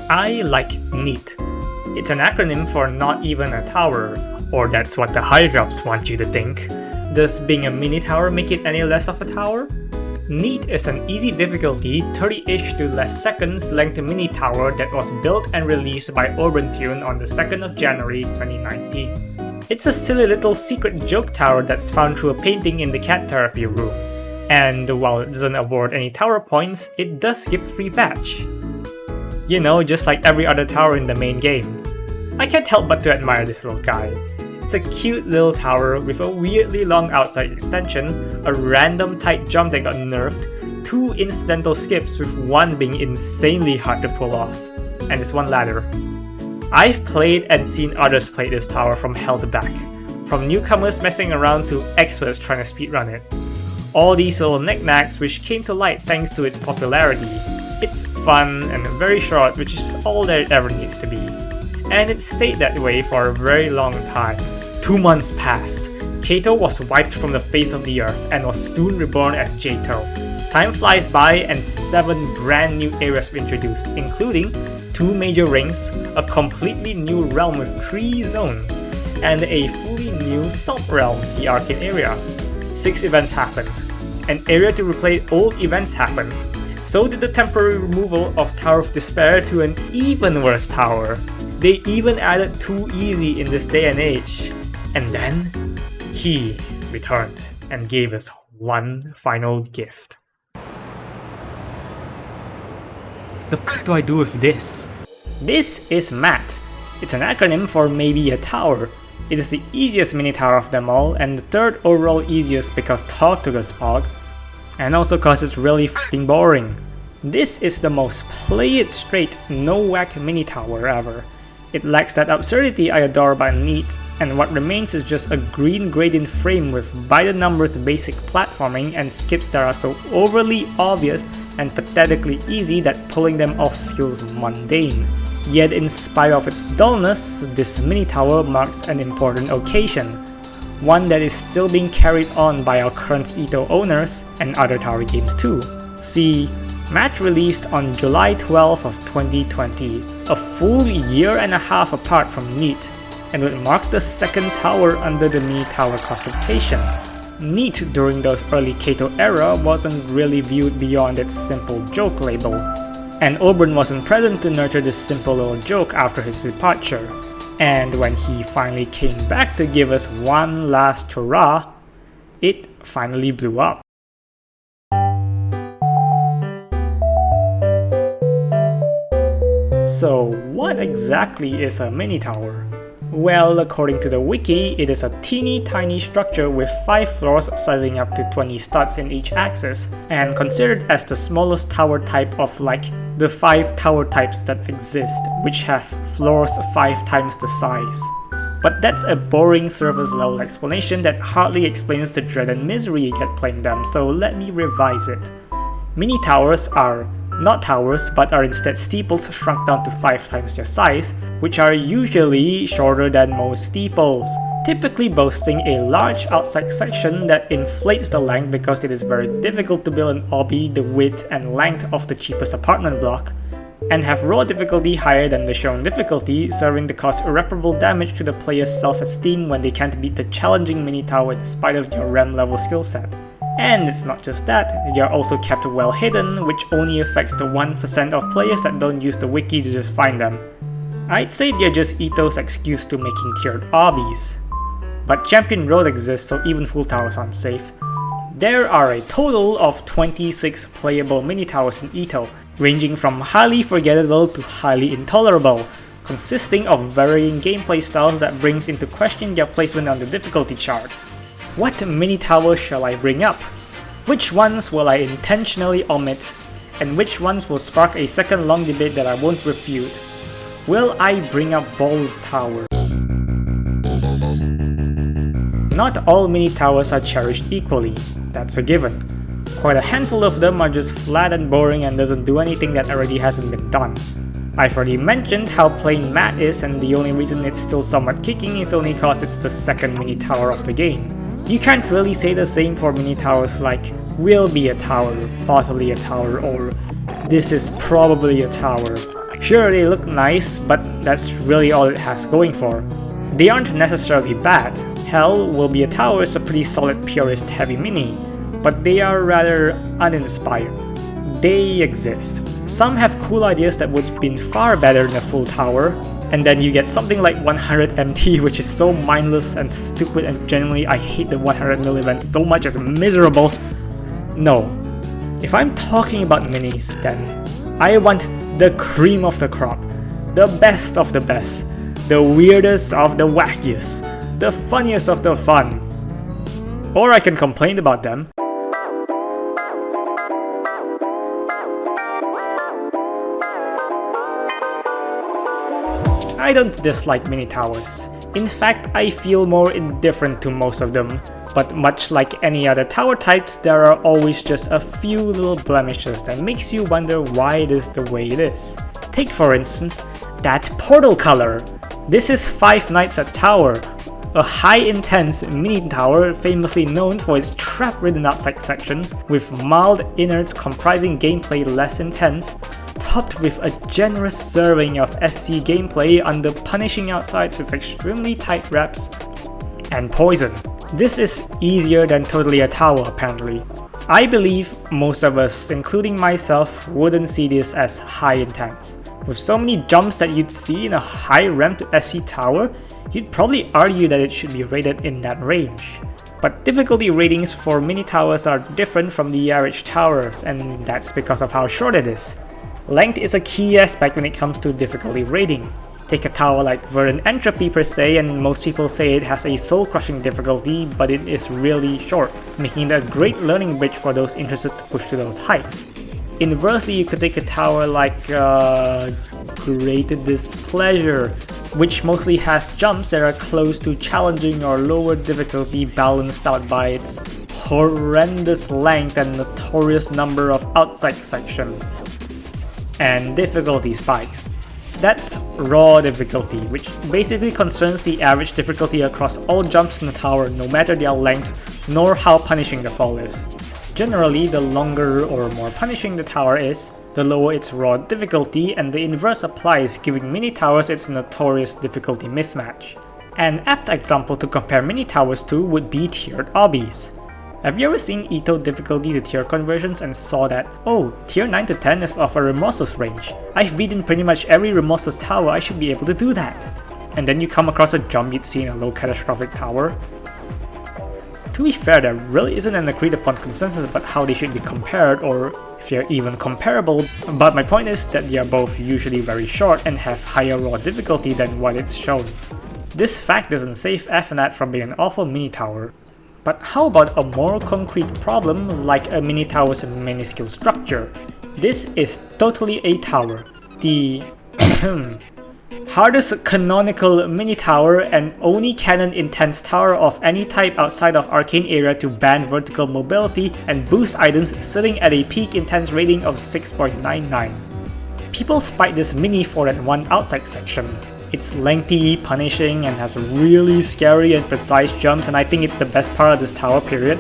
I like NEAT. It's an acronym for not even a tower, or that's what the higher-ups want you to think. Does being a mini tower make it any less of a tower? NEAT is an easy difficulty 30-ish to less seconds length mini tower that was built and released by Tune on the 2nd of January 2019. It's a silly little secret joke tower that's found through a painting in the cat therapy room. And while it doesn't award any tower points, it does give free badge. You know, just like every other tower in the main game. I can't help but to admire this little guy. It's a cute little tower with a weirdly long outside extension, a random tight jump that got nerfed, 2 incidental skips with one being insanely hard to pull off, and this one ladder. I've played and seen others play this tower from hell to back, from newcomers messing around to experts trying to speedrun it. All these little knickknacks which came to light thanks to its popularity. It's fun and very short, which is all that it ever needs to be. And it stayed that way for a very long time. 2 months passed. Kato was wiped from the face of the earth and was soon reborn as Jato. Time flies by and 7 brand new areas were introduced, including 2 major rings, a completely new realm with 3 zones, and a fully new salt realm, the arcade area. 6 events happened. An area to replay old events happened. So did the temporary removal of Tower of Despair to an even worse tower. They even added Too Easy in this day and age. And then, he returned and gave us one final gift. The fuck do I do with this? This is MAT. It's an acronym for maybe a tower. It is the easiest mini tower of them all and the 3rd overall easiest because Talk took a spot, and also cause it's really fucking boring. This is the most play it straight, no whack mini tower ever. It lacks that absurdity I adore about NEAT, and what remains is just a green gradient frame with by the numbers basic platforming and skips that are so overly obvious and pathetically easy that pulling them off feels mundane. Yet in spite of its dullness, this mini tower marks an important occasion, one that is still being carried on by our current Ito owners and other tower games too. See, MAT released on July 12th of 2020, a full year and a half apart from NEAT, and would mark the 2nd tower under the mini tower classification. NEAT during those early Kato era wasn't really viewed beyond its simple joke label, and Oberon wasn't present to nurture this simple little joke after his departure. And when he finally came back to give us one last hurrah, it finally blew up. So what exactly is a mini tower? Well, according to the wiki, it is a teeny tiny structure with 5 floors sizing up to 20 studs in each axis, and considered as the smallest tower type of like the 5 tower types that exist, which have floors 5 times the size. But that's a boring surface level explanation that hardly explains the dread and misery you get playing them, so let me revise it. Mini towers are not towers, but are instead steeples shrunk down to 5 times their size, which are usually shorter than most steeples, typically boasting a large outside section that inflates the length because it is very difficult to build an obby the width and length of the cheapest apartment block, and have raw difficulty higher than the shown difficulty, serving to cause irreparable damage to the player's self-esteem when they can't beat the challenging mini tower in spite of their RAM level skill set. And it's not just that, they are also kept well hidden, which only affects the 1% of players that don't use the wiki to just find them. I'd say they're just Ito's excuse to making tiered obbies. But Champion Road exists, so even full towers aren't safe. There are a total of 26 playable mini towers in Ito, ranging from highly forgettable to highly intolerable, consisting of varying gameplay styles that brings into question their placement on the difficulty chart. What mini towers shall I bring up? Which ones will I intentionally omit? And which ones will spark a second long debate that I won't refute? Will I bring up Ball's Tower? Not all mini towers are cherished equally, that's a given. Quite a handful of them are just flat and boring and doesn't do anything that already hasn't been done. I've already mentioned how plain MAT is, and the only reason it's still somewhat kicking is only cause it's the 2nd mini tower of the game. You can't really say the same for mini towers like will be a tower, possibly a tower, or this is probably a tower. Sure, they look nice, but that's really all it has going for. They aren't necessarily bad. Hell, Will Be a Tower is a pretty solid purist heavy mini, but they are rather uninspired. They exist. Some have cool ideas that would have been far better than a full tower, and then you get something like 100 MT, which is so mindless and stupid, and genuinely I hate the 100 mil event so much, it's miserable. No. If I'm talking about minis, then I want the cream of the crop, the best of the best, the weirdest of the wackiest, the funniest of the fun. Or I can complain about them. I don't dislike mini towers. In fact, I feel more indifferent to most of them, but much like any other tower types, there are always just a few little blemishes that makes you wonder why it is the way it is. Take for instance, that portal color. This is Five Nights at Tower, a high-intense mini tower famously known for its trap-ridden outside sections, with mild innards comprising gameplay less intense, topped with a generous serving of SC gameplay under punishing outsides with extremely tight reps and poison. This is easier than totally a tower apparently. I believe most of us, including myself, wouldn't see this as high intense. With so many jumps that you'd see in a high ramp to SC tower, you'd probably argue that it should be rated in that range. But difficulty ratings for mini towers are different from the average towers, and that's because of how short it is. Length is a key aspect when it comes to difficulty rating. Take a tower like Verdant Entropy per se, and most people say it has a soul-crushing difficulty, but it is really short, making it a great learning bridge for those interested to push to those heights. Inversely, you could take a tower like Great Displeasure, which mostly has jumps that are close to challenging or lower difficulty, balanced out by its horrendous length and notorious number of outside sections and difficulty spikes. That's raw difficulty, which basically concerns the average difficulty across all jumps in the tower, no matter their length nor how punishing the fall is. Generally, the longer or more punishing the tower is, the lower its raw difficulty, and the inverse applies, giving mini towers its notorious difficulty mismatch. An apt example to compare mini towers to would be tiered obbies. Have you ever seen Ito difficulty to tier conversions and saw that, oh, tier 9 to 10 is of a remorseless range. I've beaten pretty much every remorseless tower, I should be able to do that. And then you come across a jump you'd see in a low catastrophic tower. To be fair, there really isn't an agreed upon consensus about how they should be compared or if they're even comparable, but my point is that they are both usually very short and have higher raw difficulty than what it's shown. This fact doesn't save FNAT from being an awful mini tower. But how about a more concrete problem like a mini tower's minuscule structure? This is totally a tower. The hardest canonical mini tower and only canon intense tower of any type outside of Arcane area to ban vertical mobility and boost items, sitting at a peak intense rating of 6.99. People spike this mini for that one outside section. It's lengthy, punishing, and has really scary and precise jumps, and I think it's the best part of this tower period.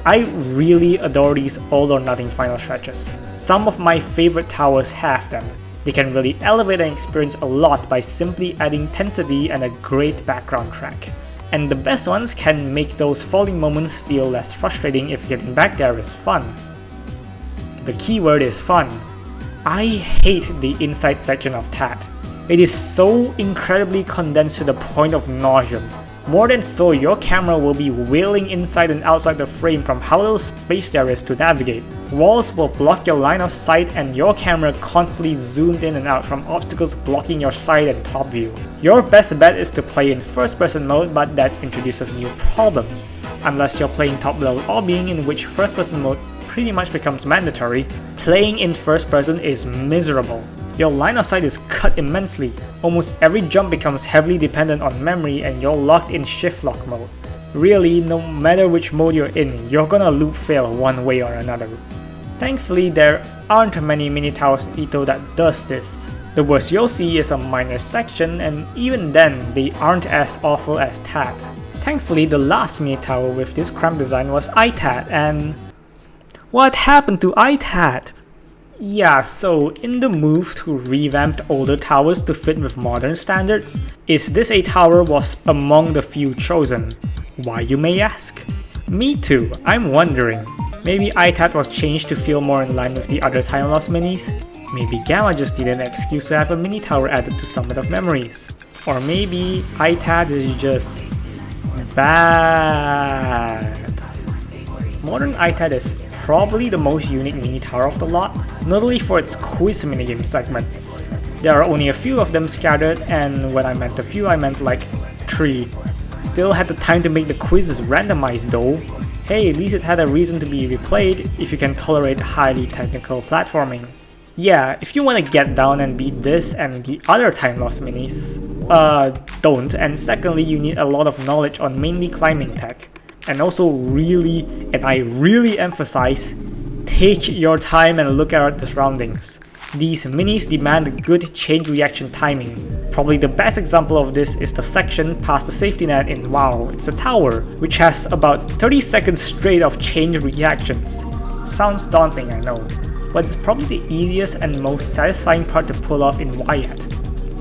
I really adore these all or nothing final stretches. Some of my favorite towers have them. They can really elevate an experience a lot by simply adding intensity and a great background track. And the best ones can make those falling moments feel less frustrating if getting back there is fun. The key word is fun. I hate the inside section of TAT. It is so incredibly condensed to the point of nausea. More than so, your camera will be wailing inside and outside the frame from how little space there is to navigate. Walls will block your line of sight and your camera constantly zoomed in and out from obstacles blocking your side and top view. Your best bet is to play in first person mode, but that introduces new problems. Unless you're playing top level obbying, in which first person mode pretty much becomes mandatory, playing in first person is miserable. Your line of sight is cut immensely, almost every jump becomes heavily dependent on memory and you're locked in shift lock mode. Really, no matter which mode you're in, you're gonna loop fail one way or another. Thankfully, there aren't many mini towers in Ito that does this. The worst you'll see is a minor section, and even then, they aren't as awful as TAT. Thankfully, the last mini tower with this cramped design was ITAT, and what happened to ITAT? Yeah, so in the move to revamp older towers to fit with modern standards, is this a tower was among the few chosen? Why, you may ask? Me too, I'm wondering. Maybe ITAT was changed to feel more in line with the other time loss minis? Maybe Gamma just needed an excuse to have a mini tower added to Summit of Memories? Or maybe ITAT is just bad. Modern ITAT is probably the most unique mini tower of the lot, notably for its quiz minigame segments. There are only a few of them scattered, and when I meant a few I meant like 3. Still had the time to make the quizzes randomized though. Hey, at least it had a reason to be replayed if you can tolerate highly technical platforming. Yeah, if you want to get down and beat this and the other time loss minis, don't, and secondly you need a lot of knowledge on mainly climbing tech. And also really, and I really emphasize, take your time and look at the surroundings. These minis demand good chain reaction timing. Probably the best example of this is the section past the safety net in WoW. It's a tower, which has about 30 seconds straight of chain reactions. Sounds daunting, I know, but it's probably the easiest and most satisfying part to pull off in Wyatt.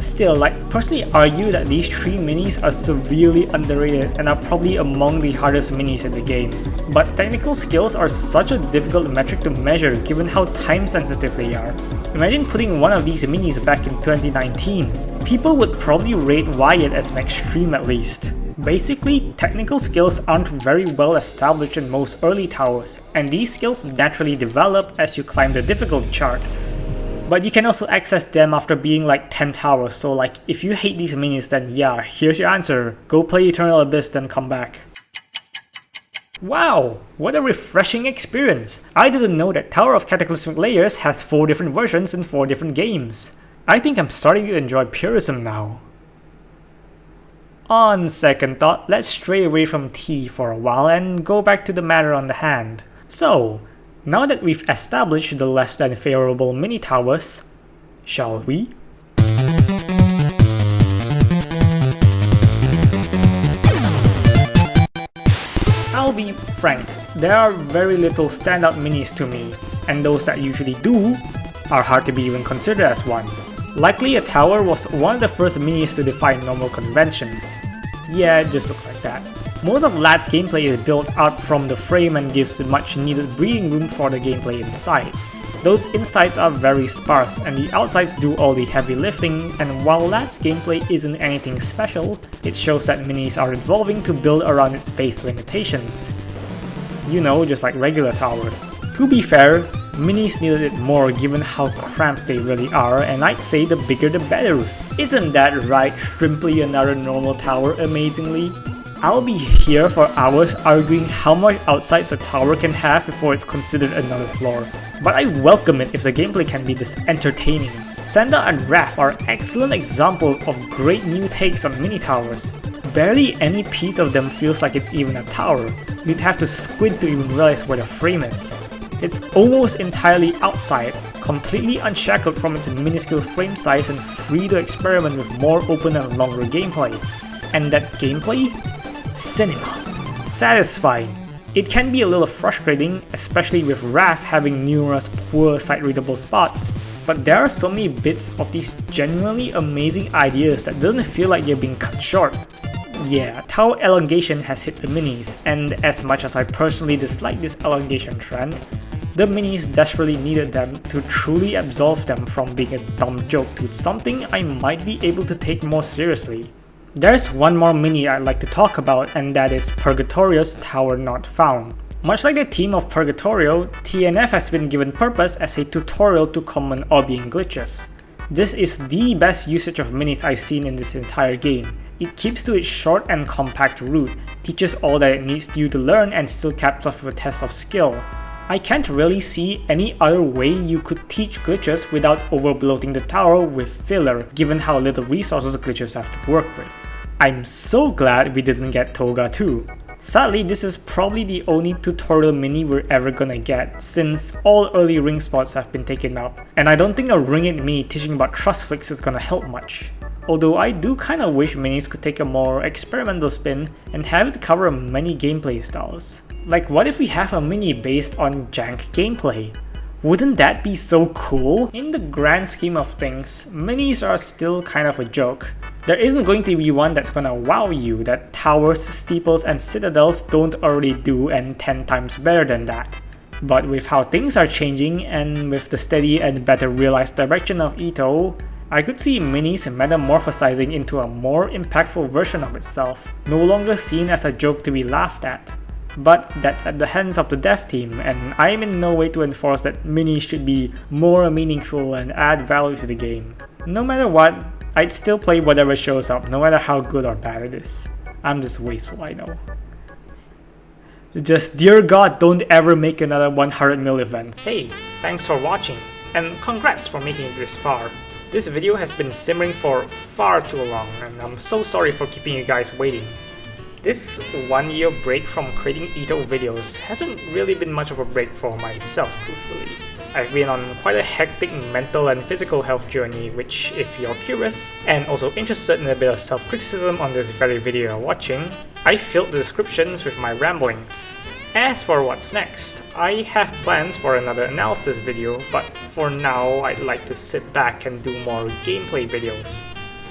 Still, personally argue that these 3 minis are severely underrated and are probably among the hardest minis in the game. But technical skills are such a difficult metric to measure given how time sensitive they are. Imagine putting one of these minis back in 2019. People would probably rate Wyatt as an extreme at least. Basically, technical skills aren't very well established in most early towers, and these skills naturally develop as you climb the difficulty chart. But you can also access them after being 10 towers, so if you hate these minis then yeah, here's your answer. Go play Eternal Abyss then come back. Wow, what a refreshing experience! I didn't know that Tower of Cataclysmic Layers has 4 different versions in 4 different games. I think I'm starting to enjoy purism now. On second thought, let's stray away from tea for a while and go back to the matter on the hand. So, now that we've established the less than favorable mini towers, shall we? I'll be frank, there are very little standout minis to me, and those that usually do are hard to be even considered as one. Likely a tower was one of the first minis to defy normal conventions. Yeah, it just looks like that. Most of LAT's gameplay is built out from the frame and gives the much needed breathing room for the gameplay inside. Those insides are very sparse and the outsides do all the heavy lifting, and while LAT's gameplay isn't anything special, it shows that minis are evolving to build around its base limitations. You know, just like regular towers. To be fair, minis needed it more given how cramped they really are, and I'd say the bigger the better. Isn't that right, simply another normal tower amazingly? I'll be here for hours arguing how much outsides a tower can have before it's considered another floor. But I welcome it if the gameplay can be this entertaining. Senda and Raph are excellent examples of great new takes on mini towers. Barely any piece of them feels like it's even a tower. You'd have to squint to even realize where the frame is. It's almost entirely outside, completely unshackled from its minuscule frame size and free to experiment with more open and longer gameplay. And that gameplay? Cinema. Satisfying. It can be a little frustrating, especially with Raph having numerous poor sight-readable spots, but there are so many bits of these genuinely amazing ideas that doesn't feel like they're being cut short. Yeah, tower elongation has hit the minis, and as much as I personally dislike this elongation trend, the minis desperately needed them to truly absolve them from being a dumb joke to something I might be able to take more seriously. There's one more mini I'd like to talk about, and that is Purgatorio's Tower Not Found. Much like the theme of Purgatorio, TNF has been given purpose as a tutorial to common obbying glitches. This is the best usage of minis I've seen in this entire game. It keeps to its short and compact route, teaches all that it needs you to learn, and still caps off with a test of skill. I can't really see any other way you could teach glitches without overbloating the tower with filler, given how little resources glitches have to work with. I'm so glad we didn't get Toga too. Sadly, this is probably the only tutorial mini we're ever gonna get, since all early ring spots have been taken up, and I don't think a ringed mini teaching about thrust flicks is gonna help much. Although I do kinda wish minis could take a more experimental spin and have it cover many gameplay styles. Like, what if we have a mini based on jank gameplay? Wouldn't that be so cool? In the grand scheme of things, minis are still kind of a joke. There isn't going to be one that's gonna wow you that towers, steeples, and citadels don't already do and 10 times better than that. But with how things are changing and with the steady and better realized direction of Ito, I could see minis metamorphosizing into a more impactful version of itself, no longer seen as a joke to be laughed at. But that's at the hands of the dev team, and I am in no way to enforce that minis should be more meaningful and add value to the game. No matter what, I'd still play whatever shows up, no matter how good or bad it is. I'm just wasteful, I know. Just dear god, don't ever make another 100 mil event. Hey, thanks for watching, and congrats for making it this far. This video has been simmering for far too long, and I'm so sorry for keeping you guys waiting. This 1 year break from creating Ito videos hasn't really been much of a break for myself, truthfully. I've been on quite a hectic mental and physical health journey, which, if you're curious and also interested in a bit of self-criticism on this very video you're watching, I filled the descriptions with my ramblings. As for what's next, I have plans for another analysis video, but for now I'd like to sit back and do more gameplay videos.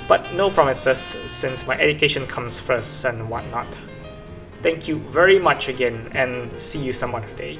But no promises, since my education comes first and whatnot. Thank you very much again, and see you some other day.